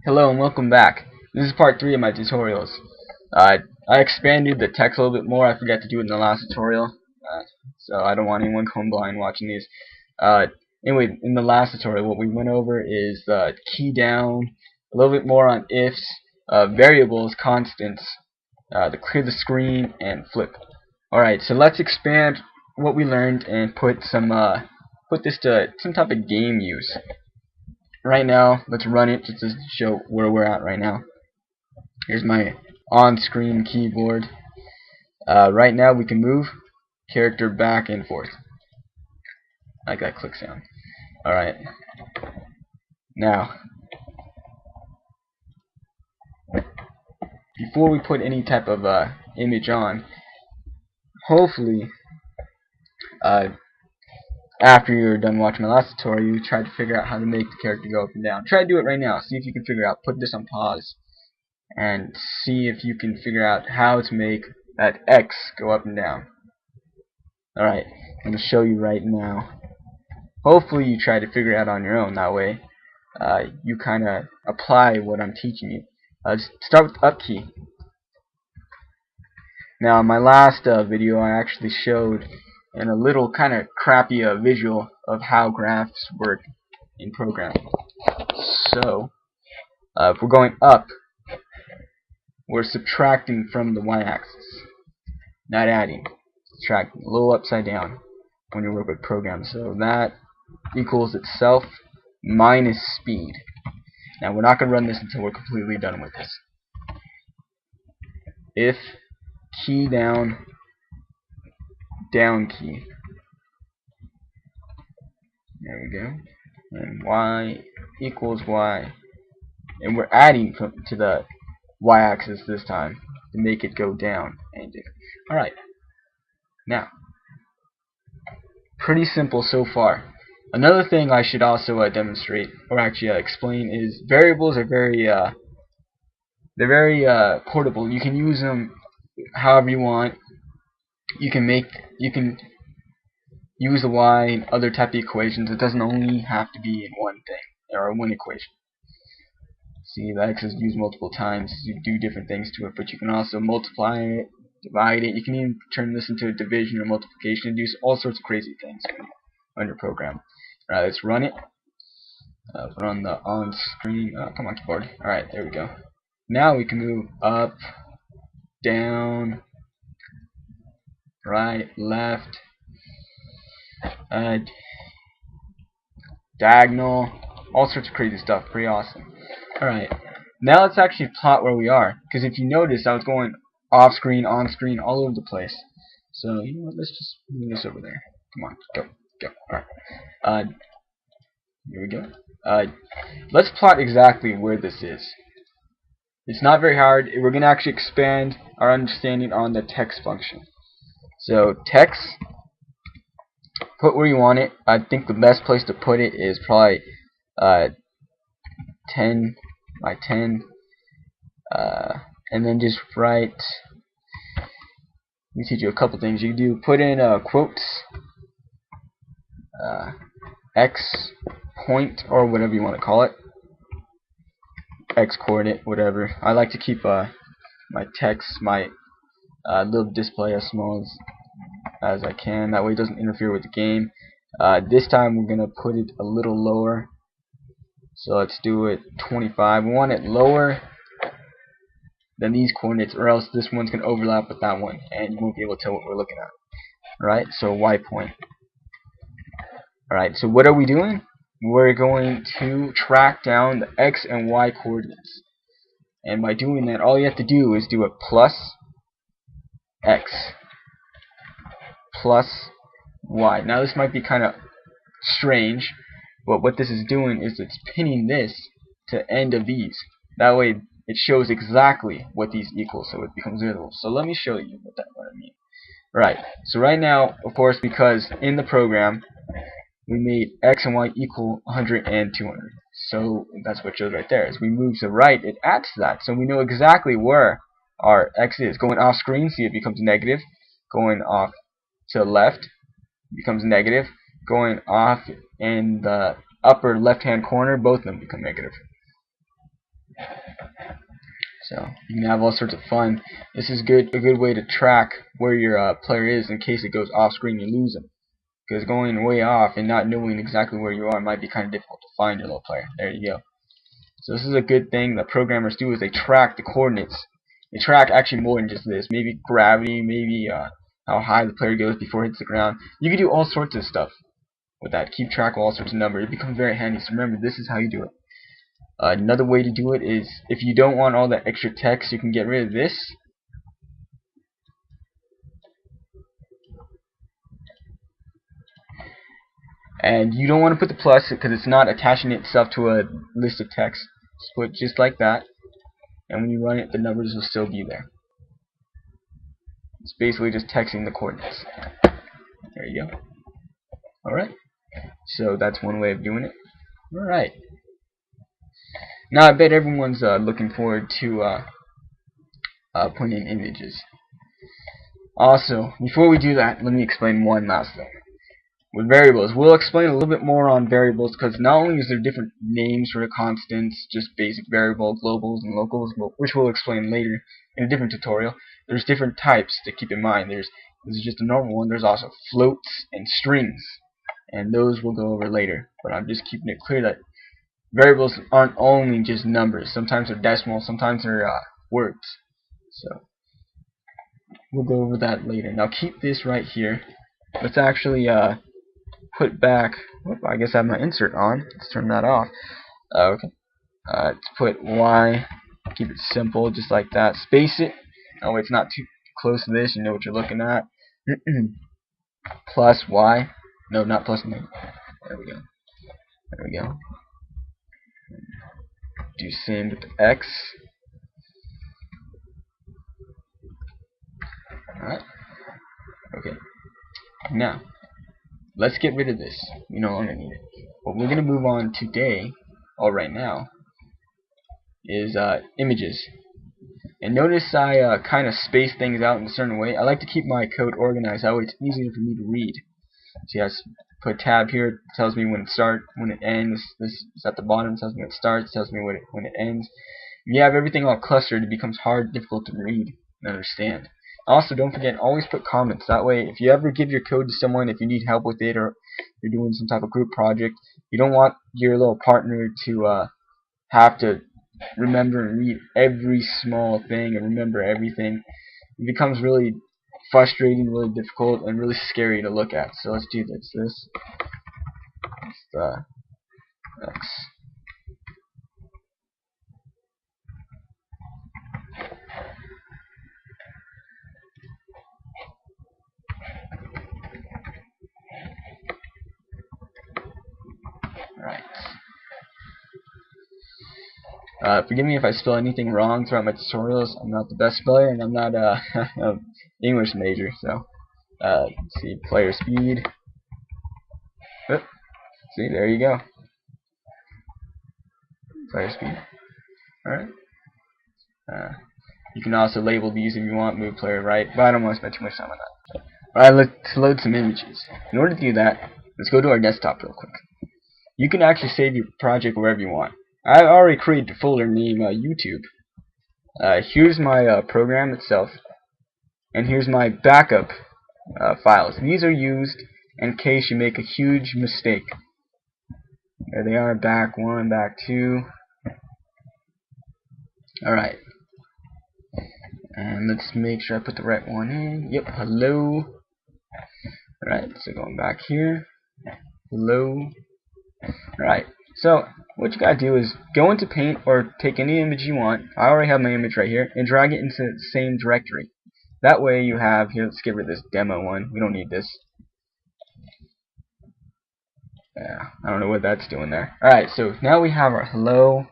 Hello and welcome back. This is part 3 of my tutorials. I expanded the text a little bit more. I forgot to do it in the last tutorial, so I don't want anyone going blind watching these. Anyway, in the last tutorial, what we went over is key down, a little bit more on ifs, variables, constants, the clear the screen, and flip. Alright, so let's expand what we learned and put this to some type of game use. Right now, let's run it just to show where we're at right now. Here's my on-screen keyboard. Right now, we can move character back and forth. I like that click sound. Alright. Now, before we put any type of image on, hopefully, after you're done watching my last tutorial, you try to figure out how to make the character go up and down. Try to do it right now. See if you can figure out. Put this on pause and see if you can figure out how to make that X go up and down. Alright, I'm going to show you right now. Hopefully you try to figure it out on your own. That way you kind of apply what I'm teaching you. Just start with the up key. Now in my last video I actually showed in a little kind of crappy visual of how graphs work in programming. So, if we're going up, we're subtracting from the y-axis, not adding. Subtracting, a little upside down when you work with programs. So that equals itself minus speed. Now we're not going to run this until we're completely done with this. If key down, down key. There we go. And y equals y. And we're adding to the y-axis this time to make it go down. Alright. Now, pretty simple so far. Another thing I should also demonstrate, or actually explain, is variables are very portable. You can use them however you want. You can use the y in other type of equations. It doesn't only have to be in one thing or one equation. See, the x is used multiple times. You do different things to it, but you can also multiply it, divide it. You can even turn this into a division or multiplication and do all sorts of crazy things on your program. Alright, let's run it. Put on the on-screen. Come on, keyboard. Alright, there we go. Now we can move up, down, right, left, diagonal, all sorts of crazy stuff. Pretty awesome. Alright, now let's actually plot where we are, because if you notice I was going off screen, on screen, all over the place. So you know what, let's just move this over there. Come on, go. Alright, here we go. Let's plot exactly where this is. It's not very hard. We're going to actually expand our understanding on the text function. So text, put where you want it. I think the best place to put it is probably 10 by 10, and then just write. Let me teach you a couple things. You do put in quotes, x point, or whatever you want to call it, x coordinate, whatever. I like to keep my text, my little display as small as I can. That way it doesn't interfere with the game. This time we're gonna put it a little lower. So let's do it 25. We want it lower than these coordinates, or else this one's gonna overlap with that one, and you won't be able to tell what we're looking at. Alright, so y point. Alright, so what are we doing? We're going to track down the x and y coordinates. And by doing that, all you have to do is do a plus x plus y. Now this might be kind of strange, but what this is doing is it's pinning this to end of these. That way it shows exactly what these equal, so it becomes visible. So let me show you what I mean. Right, so right now, of course, because in the program we made x and y equal 100 and 200. So that's what it shows right there. As we move to the right, it adds to that. So we know exactly where our x is. Going off screen, see, it becomes negative. Going off to the left, it becomes negative. Going off in the upper left hand corner, both of them become negative. So you can have all sorts of fun. This is a good way to track where your player is in case it goes off screen, you lose them. Because going way off and not knowing exactly where you are might be kind of difficult to find your little player. There you go. So this is a good thing that programmers do, is they track the coordinates. They track actually more than just this. Maybe gravity, maybe how high the player goes before it hits the ground. You can do all sorts of stuff with that. Keep track of all sorts of numbers. It becomes very handy. So remember, this is how you do it. Another way to do it is, if you don't want all that extra text, you can get rid of this. And you don't want to put the plus because it's not attaching itself to a list of text. Just put just like that, and when you run it, the numbers will still be there. It's basically just texting the coordinates. There you go. Alright, so that's one way of doing it. Alright. Now I bet everyone's looking forward to putting in images. Also, before we do that, let me explain one last thing. With variables, we'll explain a little bit more on variables, because not only is there different names for the constants, just basic variable, globals, and locals, which we'll explain later in a different tutorial. There's different types to keep in mind. This is just a normal one. There's also floats and strings, and those we'll go over later. But I'm just keeping it clear that variables aren't only just numbers. Sometimes they're decimals, sometimes they're words. So we'll go over that later. Now keep this right here. Let's actually put back. Whoop, I guess I have my insert on. Let's turn that off. Okay. Let's put Y. Keep it simple, just like that. Space it. That way it's not too close to this. You know what you're looking at. Plus Y. No, not plus. No. There we go. There we go. Do same with the X. Alright. Okay. Now, let's get rid of this. We no longer need it. What we're going to move on today, or right now, is images. And notice I kind of space things out in a certain way. I like to keep my code organized. That way it's easier for me to read. See, I put a tab here. It tells me when it starts, when it ends. This is at the bottom. It tells me when it starts. It tells me when it ends. If you have everything all clustered, it becomes difficult to read and understand. Also, don't forget, always put comments. That way, if you ever give your code to someone, if you need help with it, or you're doing some type of group project, you don't want your little partner to have to remember and read every small thing and remember everything. It becomes really frustrating, really difficult, and really scary to look at. So let's do this. This is the X. Alright. Forgive me if I spell anything wrong throughout my tutorials. I'm not the best speller, and I'm not an English major. So, let's see, player speed. Oop. See, there you go. Player speed. Alright. You can also label these if you want, move player right, but I don't want to spend too much time on that. Alright, let's load some images. In order to do that, let's go to our desktop real quick. You can actually save your project wherever you want. I already created a folder named YouTube. Here's my program itself, and here's my backup files. These are used in case you make a huge mistake. There they are, back 1, back 2. Alright. And let's make sure I put the right one in. Yep, hello. Alright, so going back here. Hello. Alright, so what you gotta do is go into Paint or take any image you want. I already have my image right here, and drag it into the same directory. That way you have, here, let's get rid of this demo one. We don't need this. Yeah, I don't know what that's doing there. Alright, so now we have our hello,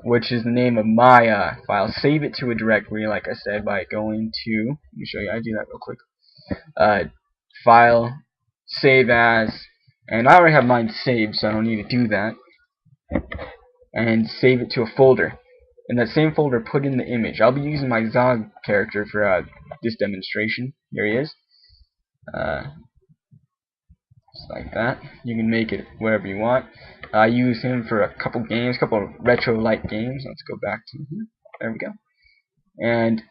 which is the name of my file. Save it to a directory, like I said, by going to, let me show you, I do that real quick. File, save as, and I already have mine saved, so I don't need to do that. And save it to a folder. In that same folder, put in the image. I'll be using my Zog character for this demonstration. Here he is. Just like that. You can make it wherever you want. I use him for a couple games, couple retro-like games. Let's go back to here. There we go. And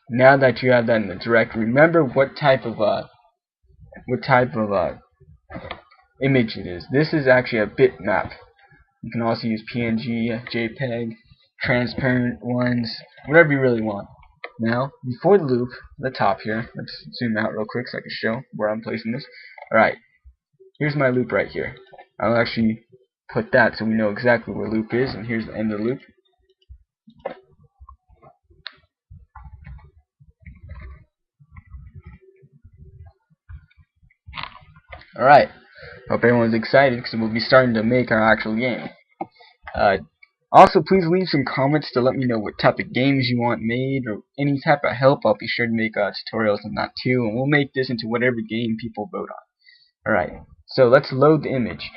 now that you have that in the directory, remember what type of image it is. This is actually a bitmap. You can also use PNG, JPEG, transparent ones, whatever you really want. Now, before the loop, the top here, let's zoom out real quick so I can show where I'm placing this. Alright, here's my loop right here. I'll actually put that so we know exactly where loop is, and here's the end of the loop. Alright, hope everyone's excited because we'll be starting to make our actual game. Also, please leave some comments to let me know what type of games you want made, or any type of help. I'll be sure to make tutorials on that too, and we'll make this into whatever game people vote on. Alright, so let's load the image.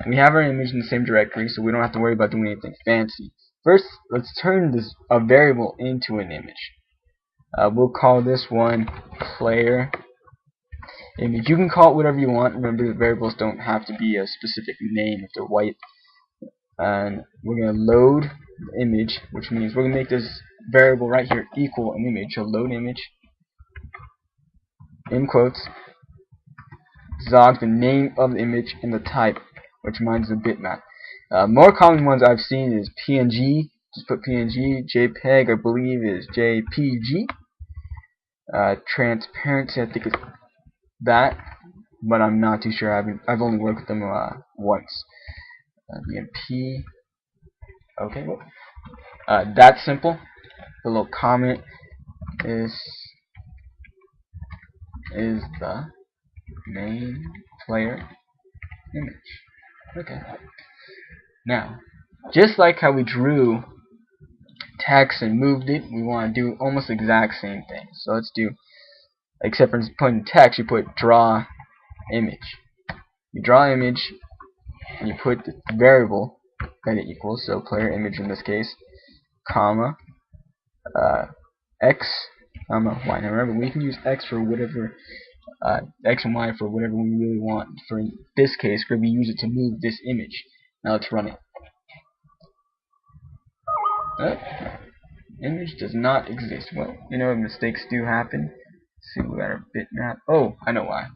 We have our image in the same directory, so we don't have to worry about doing anything fancy. First, let's turn this variable into an image. We'll call this one player image. You can call it whatever you want. Remember, the variables don't have to be a specific name if they're white. And we're going to load the image, which means we're going to make this variable right here equal an image. So load image, in quotes, Zog, the name of the image, and the type, which mine is a bitmap. More common ones I've seen is PNG. Just put PNG. JPEG, I believe, is JPG. Transparency, I think is that, but I'm not too sure. I've only worked with them once. BMP. Okay, well, that's simple. The little comment is the main player image. Okay. Now, just like how we drew text and moved it, we want to do almost the exact same thing. So let's do, except for putting text, you put draw image. You draw image, and you put the variable that it equals, so player image in this case, comma, x, comma, y. Now remember, we can use x for whatever, x and y for whatever we really want. For this case, we're going to use it to move this image. Now let's run it. Image does not exist. Well, you know, mistakes do happen. Let's see, we got our bitmap. Oh, I know why.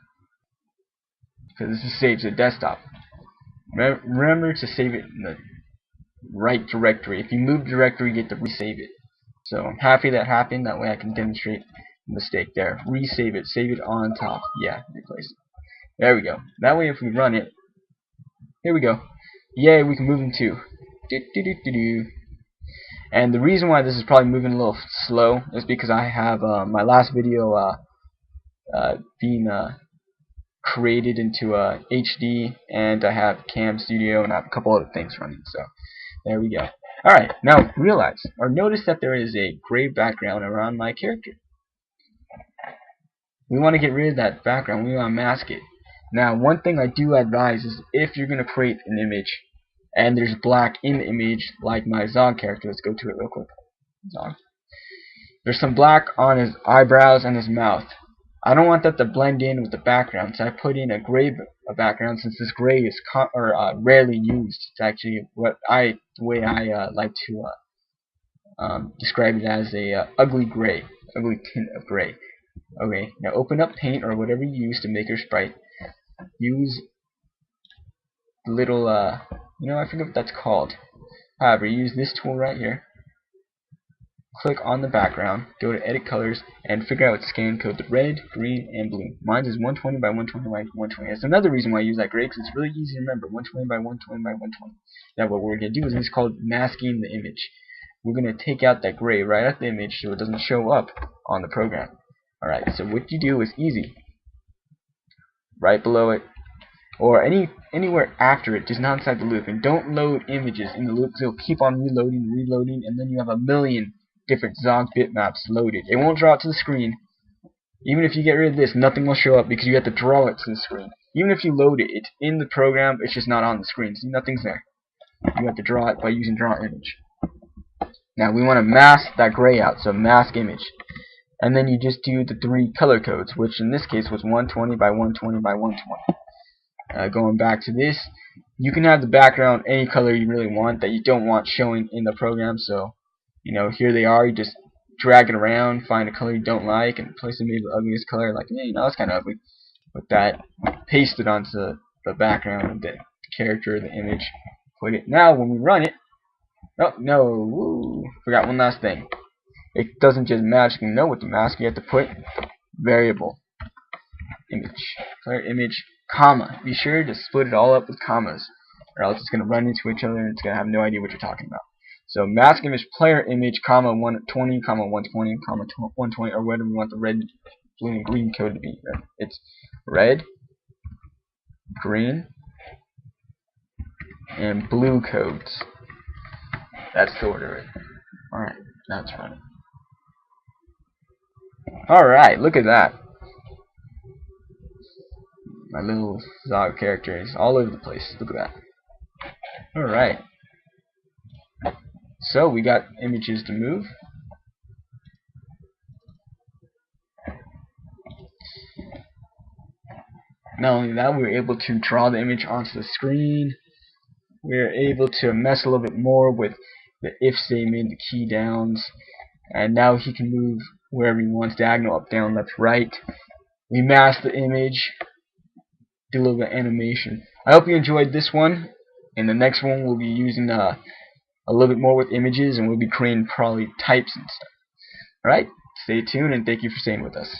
Because this is saved to the desktop. Remember to save it in the right directory. If you move directory, you get to resave it. So I'm happy that happened. That way I can demonstrate the mistake there. Resave it. Save it on top. Yeah, replace it. There we go. That way if we run it, here we go. Yay, we can move them too. And the reason why this is probably moving a little slow is because I have my last video being created into HD, and I have Cam Studio, and I have a couple other things running. So there we go. Alright, now realize or notice that there is a gray background around my character. We want to get rid of that background. We want to mask it. Now, one thing I do advise is if you're going to create an image and there's black in the image, like my Zog character, let's go to it real quick. Zog. There's some black on his eyebrows and his mouth. I don't want that to blend in with the background, so I put in a gray background, since this gray is rarely used. It's actually the way I like to describe it as a ugly tint of gray. Okay, now open up Paint or whatever you use to make your sprite. Use the little I forget what that's called. However, use this tool right here. Click on the background, go to Edit Colors, and figure out what scan code the red, green, and blue. Mine is 120 by 120 by 120. That's another reason why I use that gray, because it's really easy to remember. 120 by 120 by 120. Now what we're going to do is called masking the image. We're going to take out that gray right at the image so it doesn't show up on the program. Alright, so what you do is easy. Right below it, or anywhere after it, just not inside the loop. And don't load images in the loop, because it'll keep on reloading, and then you have a million different Zog bitmaps loaded. It won't draw it to the screen. Even if you get rid of this, nothing will show up because you have to draw it to the screen. Even if you load it, it's in the program, it's just not on the screen. See, nothing's there. You have to draw it by using draw image. Now we want to mask that gray out, so mask image. And then you just do the 3 color codes, which in this case was 120 by 120 by 120. Going back to this, you can have the background any color you really want that you don't want showing in the program. So, you know, here they are. You just drag it around, find a color you don't like, and place it maybe the ugliest color, like, yeah, you know, that's kind of ugly. Put that, paste it onto the background of the character, the image, put it. Now, when we run it, oh, no, woo, forgot one last thing. It doesn't just magically know what to mask, you have to put variable, image, player image, comma. Be sure to split it all up with commas, or else it's going to run into each other and it's going to have no idea what you're talking about. So mask image, player image, comma 120, comma 120, comma 120, or whatever we want the red, blue, and green code to be. It's red, green, and blue codes. That's the order of it. Alright, now it's running. Alright, look at that. My little Zog character is all over the place. Look at that. Alright. So we got images to move. Not only that, we were able to draw the image onto the screen. We were able to mess a little bit more with the if statement, the key downs, and now he can move wherever he wants, diagonal, up, down, left, right. We masked the image, do a little bit of animation. I hope you enjoyed this one. In the next one, we'll be using a little bit more with images, and we'll be creating probably types and stuff. Alright, stay tuned, and thank you for staying with us.